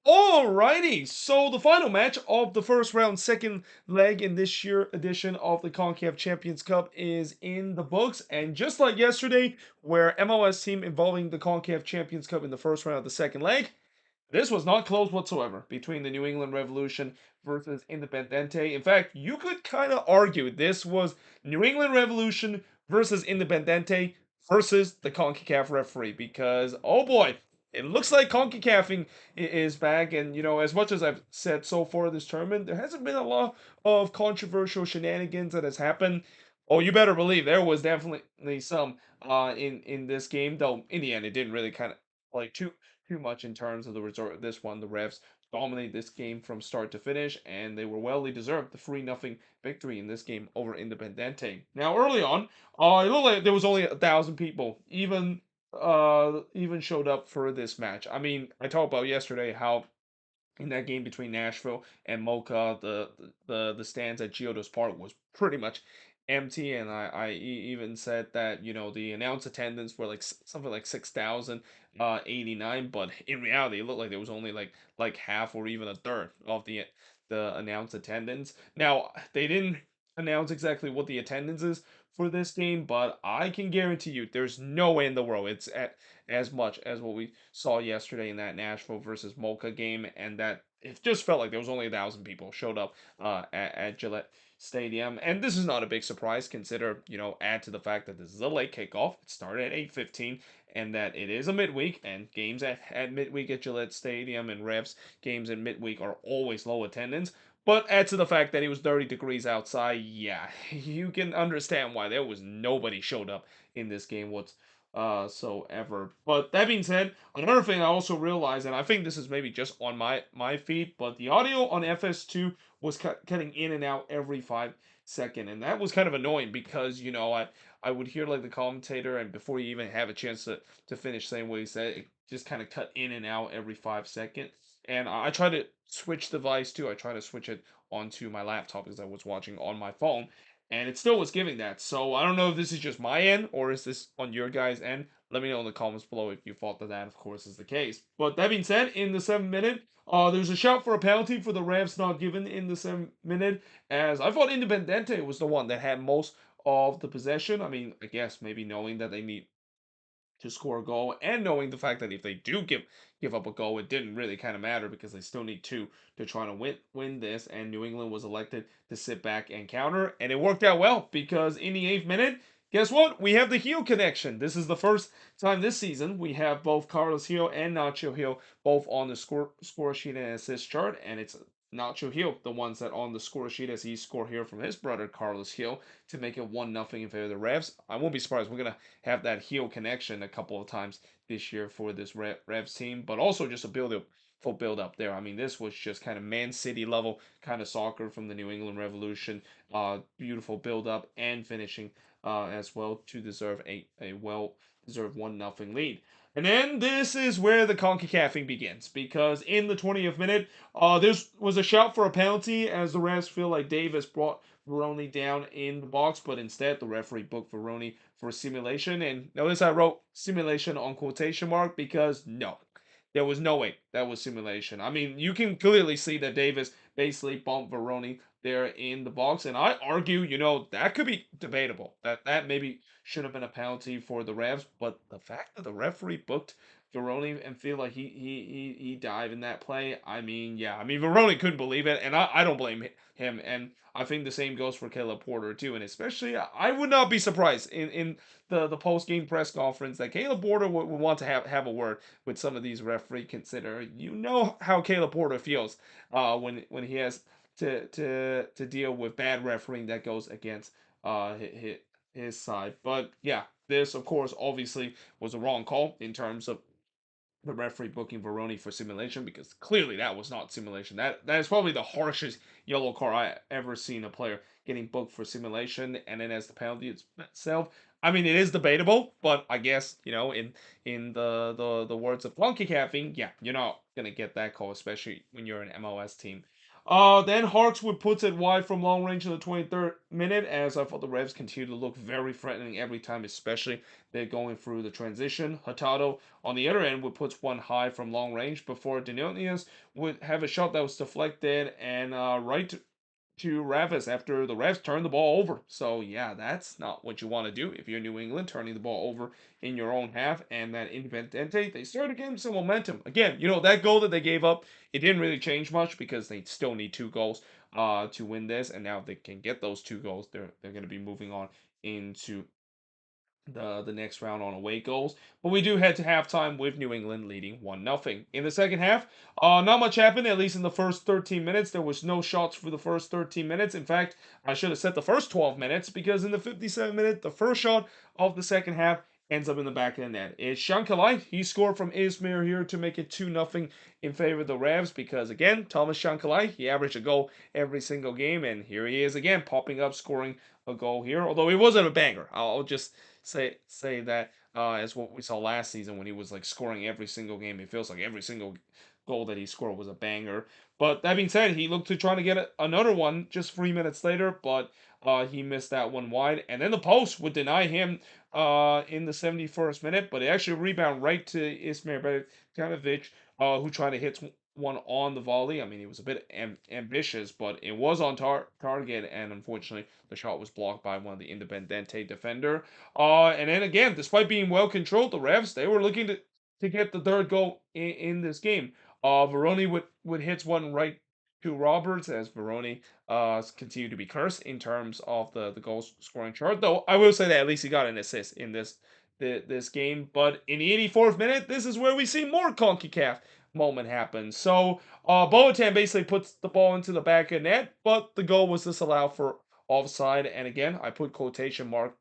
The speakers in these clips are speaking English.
Alrighty, so the final match of the first round, second leg in this year edition of the CONCACAF Champions Cup is in the books. And just like yesterday, where MLS team involving the CONCACAF Champions Cup in the first round of the second leg, this was not close whatsoever between the New England Revolution versus Independiente. In fact, you could kind of argue this was New England Revolution versus Independiente versus the CONCACAF referee because, oh boy, it looks like CONCACAF is back. And, as much as I've said so far this tournament, there hasn't been a lot of controversial shenanigans that has happened. Oh, you better believe there was definitely some in this game, though in the end it didn't really kind of like too much in terms of the result. This one, the refs dominated this game from start to finish, and they were well deserved the 3-0 victory in this game over Independiente. Now, early on, it looked like there was only 1,000 people even showed up for this match. I mean, I talked about yesterday how in that game between Nashville and Mocha, the stands at Geodos Park was pretty much empty, and even said that the announced attendance were like something like 6,089, but in reality, it looked like there was only like half or even a third of the announced attendance. Now they didn't announce exactly what the attendance is for this game, but I can guarantee you there's no way in the world it's at as much as what we saw yesterday in that Nashville versus Mocha game, and that it just felt like there was only 1,000 people showed up at Gillette Stadium. And this is not a big surprise, consider, add to the fact that this is a late kickoff. It started at 8:15, and that it is a midweek, and games at midweek at Gillette Stadium and Revs games in midweek are always low attendance. But add to the fact that it was 30 degrees outside, yeah, you can understand why there was nobody showed up in this game so ever. But that being said, another thing I also realized, and I think this is maybe just on my feed, but the audio on FS2 was cutting in and out every 5 seconds, and that was kind of annoying because I would hear like the commentator, and before you even have a chance to finish saying what he said, it just kind of cut in and out every 5 seconds. And I try to switch device too. I try to switch it onto my laptop because I was watching on my phone, and it still was giving that. So I don't know if this is just my end or is this on your guys' end. Let me know in the comments below if you thought that of course, is the case. But that being said, in the 7th minute, there's a shout for a penalty for the Revs not given in the 7th minute, as I thought Independiente was the one that had most of the possession. I mean, I guess maybe knowing that they need to score a goal, and knowing the fact that if they do give up a goal, it didn't really kind of matter because they still need two to try to win this. And New England was elected to sit back and counter, and it worked out well because in the 8th minute, guess what? We have the heel connection. This is the first time this season we have both Carlos Heel and Nacho Heel both on the score sheet and assist chart, and it's Nacho Heel, the ones that on the score sheet as he scored here from his brother Carlos Heel to make it 1-0 in favor of the Revs. I won't be surprised. We're gonna have that heel connection a couple of times this year for this Revs team, but also just a full build up there. I mean, this was just kind of Man City level kind of soccer from the New England Revolution. Beautiful build up and finishing as well to deserve a well deserved 1-0 lead. And then this is where the CONCACAFing begins, because in the 20th minute, there was a shout for a penalty as the refs feel like Davis brought Veroni down in the box, but instead the referee booked Veroni for simulation. And notice I wrote simulation on quotation mark because no, there was no way that was simulation. I mean, you can clearly see that Davis basically bumped Veroni there in the box, and I argue, that could be debatable. That maybe should have been a penalty for the refs, but the fact that the referee booked Veroni and feel like he dived in that play, I mean, yeah, I mean Veroni couldn't believe it, and I don't blame him, and I think the same goes for Caleb Porter too, and especially I would not be surprised in the post game press conference that Caleb Porter would want to have a word with some of these referee consider. You know how Caleb Porter feels when he has to deal with bad refereeing that goes against his side. But yeah, this of course obviously was a wrong call in terms of the referee booking Veroni for simulation, because clearly that was not simulation. That is probably the harshest yellow card I ever seen a player getting booked for simulation. And then as the penalty itself, I mean, it is debatable, but I guess in the words of CONCACAFing, yeah, you're not gonna get that call, especially when you're an MLS team. Then Hartswood puts it wide from long range in the 23rd minute, as I thought the Revs continue to look very threatening every time, especially they're going through the transition. Hurtado on the other end would put one high from long range before Denionius would have a shot that was deflected and right to Ravis after the refs turned the ball over. So yeah, that's not what you want to do if you're New England, turning the ball over in your own half. And that Independiente, they started getting some momentum. Again, that goal that they gave up, it didn't really change much because they still need 2 goals to win this. And now if they can get those 2 goals, they're going to be moving on into the next round on away goals. But we do head to halftime with New England leading 1-0. In the second half, not much happened, at least in the first 13 minutes. There was no shots for the first 13 minutes. In fact, I should have said the first 12 minutes because in the 57th minute, the first shot of the second half ends up in the back of the net. It's Shankalai. He scored from Izmir here to make it 2-0 in favor of the Revs because, again, Thomas Shankalai, he averaged a goal every single game, and here he is again, popping up, scoring a goal here. Although he wasn't a banger. I'll just say that as what we saw last season when he was like scoring every single game. It feels like every single goal that he scored was a banger. But that being said, he looked to trying to get another one just 3 minutes later, but he missed that one wide. And then the post would deny him in the 71st minute, but it actually rebound right to Ismail Betkanovic, who tried to hit one on the volley. I mean, he was a bit ambitious, but it was on target, and unfortunately, the shot was blocked by one of the Independiente defender. And then again, despite being well controlled, the refs they were looking to get the third goal in this game. Veroni would hit one right to Roberts as Veroni continued to be cursed in terms of the goal scoring chart. Though I will say that at least he got an assist in this game. But in the 84th minute, this is where we see more CONCACAF moment happen. So Boatan basically puts the ball into the back of net, but the goal was disallowed for offside. And again, I put quotation mark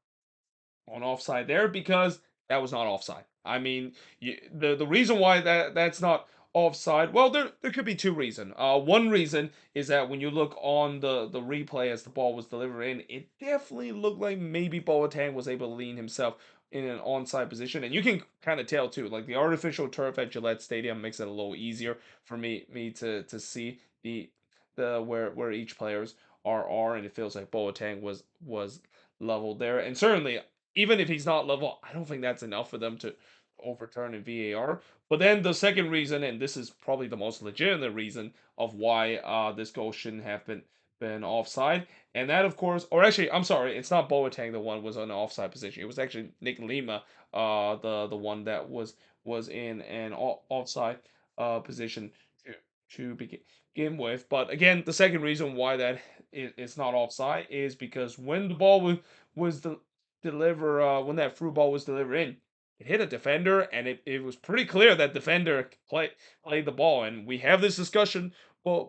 on offside there because that was not offside. I mean, the reason why that's not offside, well, there could be 2 reasons. One reason is that when you look on the replay as the ball was delivered in, it definitely looked like maybe Boateng was able to lean himself in an onside position, and you can kind of tell too. Like the artificial turf at Gillette Stadium makes it a little easier for me to see the where each players are, and it feels like Boateng was leveled there, and certainly even if he's not level, I don't think that's enough for them to overturn in VAR. But then the second reason, and this is probably the most legitimate reason of why this goal shouldn't have been offside, and that of course, or actually, I'm sorry, it's not Boateng the one was on an offside position. It was actually Nick Lima, the one that was in an offside position to begin with. But again, the second reason why that it's not offside is because when the ball was deliver when that through ball was delivered in. It hit a defender, and it was pretty clear that defender played the ball. And we have this discussion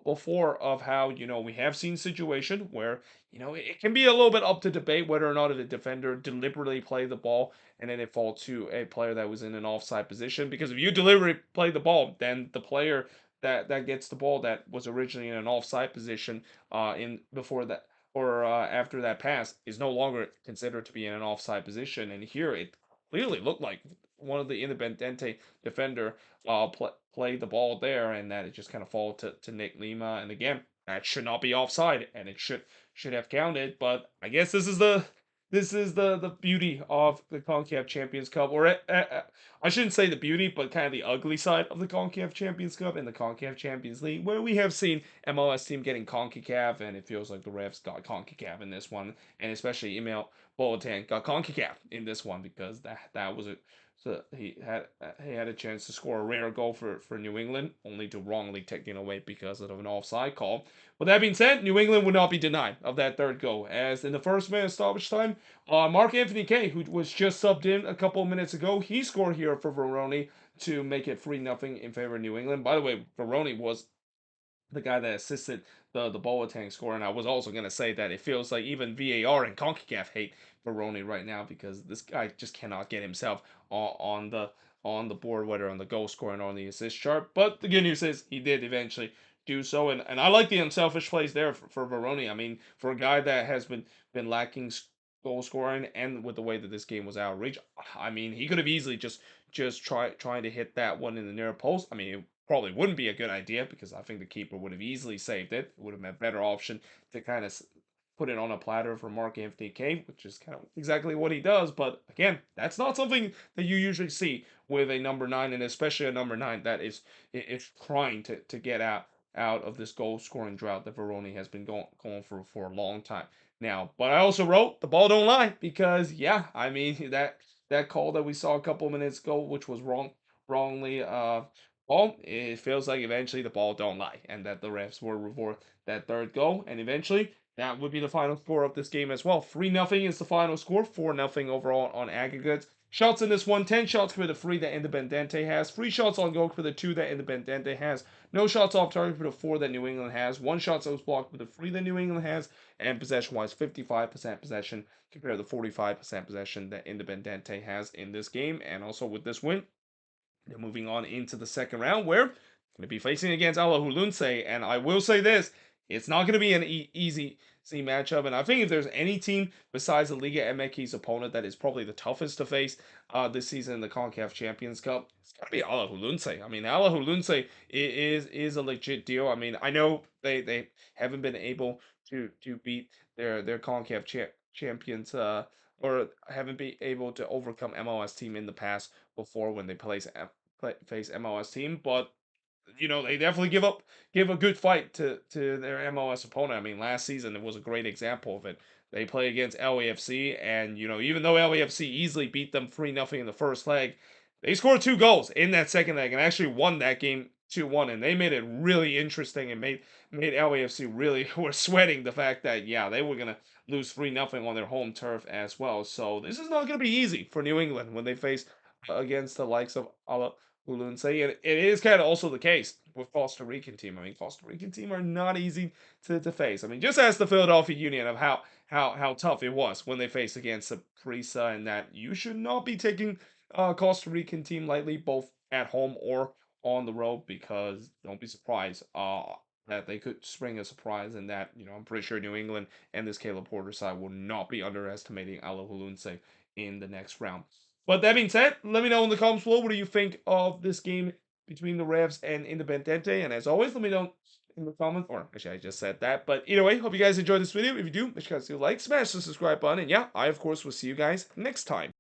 before of how we have seen situation where it can be a little bit up to debate whether or not the defender deliberately played the ball and then it fall to a player that was in an offside position. Because if you deliberately play the ball, then the player that gets the ball that was originally in an offside position in before that or after that pass is no longer considered to be in an offside position. And here it clearly looked like one of the Independiente defender played the ball there, and that it just kind of fall to Nick Lima. And again, that should not be offside, and it should have counted. But I guess this is the beauty of the CONCACAF Champions Cup, or I shouldn't say the beauty, but kind of the ugly side of the CONCACAF Champions Cup and the CONCACAF Champions League, where we have seen MLS team getting CONCACAF, and it feels like the refs got CONCACAF in this one, and especially Emil Boateng got CONCACAF in this one because that was it. So he had a chance to score a rare goal for New England, only to wrongly take it away because of an offside call. With that being said, New England would not be denied of that third goal, as in the first minute of stoppage time, Mark Anthony Kay, who was just subbed in a couple of minutes ago, he scored here for Veroni to make it 3-0 in favor of New England. By the way, Veroni was the guy that assisted the Boateng score, and I was also gonna say that it feels like even VAR and CONCACAF hate Veroni right now because this guy just cannot get himself on the board, whether on the goal scoring or on the assist chart. But the good news is he did eventually do so, and I like the unselfish plays there for Veroni. I mean, for a guy that has been lacking goal scoring, and with the way that this game was out of reach, I mean, he could have easily just trying to hit that one in the near post. I mean, probably wouldn't be a good idea because I think the keeper would have easily saved it. It would have been a better option to kind of put it on a platter for Mark Anthony Kaye, which is kind of exactly what he does. But again, that's not something that you usually see with a number nine, and especially a number nine that is trying to get out of this goal scoring drought that Veroni has been going for a long time now. But I also wrote the ball don't lie because yeah, I mean that call that we saw a couple minutes ago, which was wrongly well, it feels like eventually the ball don't lie, and that the refs will reward that third goal, and eventually that would be the final score of this game as well. 3-0 is the final score, 4-0 overall on aggregates. Shots in this one, 10 shots for the 3 that Independiente has, 3 shots on goal for the 2 that Independiente has, no shots off target for the 4 that New England has, 1 shot that was blocked for the 3 that New England has, and possession-wise, 55% possession compared to 45% possession that Independiente has in this game, and also with this win, they're moving on into the second round where going to be facing against Alahulunse. And I will say this, it's not going to be an easy matchup. And I think if there's any team besides the Liga MX's opponent that is probably the toughest to face this season in the CONCACAF Champions Cup, it's got to be Alahulunse. I mean, Alahulunse is a legit deal. I mean, I know they haven't been able to beat their CONCACAF champions or haven't been able to overcome MLS team in the past before when they face MLS team, but they definitely give a good fight to their MLS opponent. I mean, last season it was a great example of it. They play against LAFC, and even though LAFC easily beat them 3-0 in the first leg, they scored 2 goals in that second leg and actually won that game 2-1. And they made it really interesting and made LAFC really were sweating the fact that yeah they were gonna lose 3-0 on their home turf as well. So this is not gonna be easy for New England when they face against the likes of Ulunse. And it is kind of also the case with Costa Rican team. I mean, Costa Rican team are not easy to face. I mean, just ask the Philadelphia Union of how tough it was when they faced against Saprissa, and that you should not be taking Costa Rican team lightly, both at home or on the road, because don't be surprised that they could spring a surprise, and that I'm pretty sure New England and this Caleb Porter side will not be underestimating Alahulunse in the next round. But that being said, let me know in the comments below what do you think of this game between the Revs and Independiente. And as always, let me know in the comments. Or actually, I just said that. But either way, hope you guys enjoyed this video. If you do, make sure you guys do like, smash the subscribe button. And yeah, I, of course, will see you guys next time.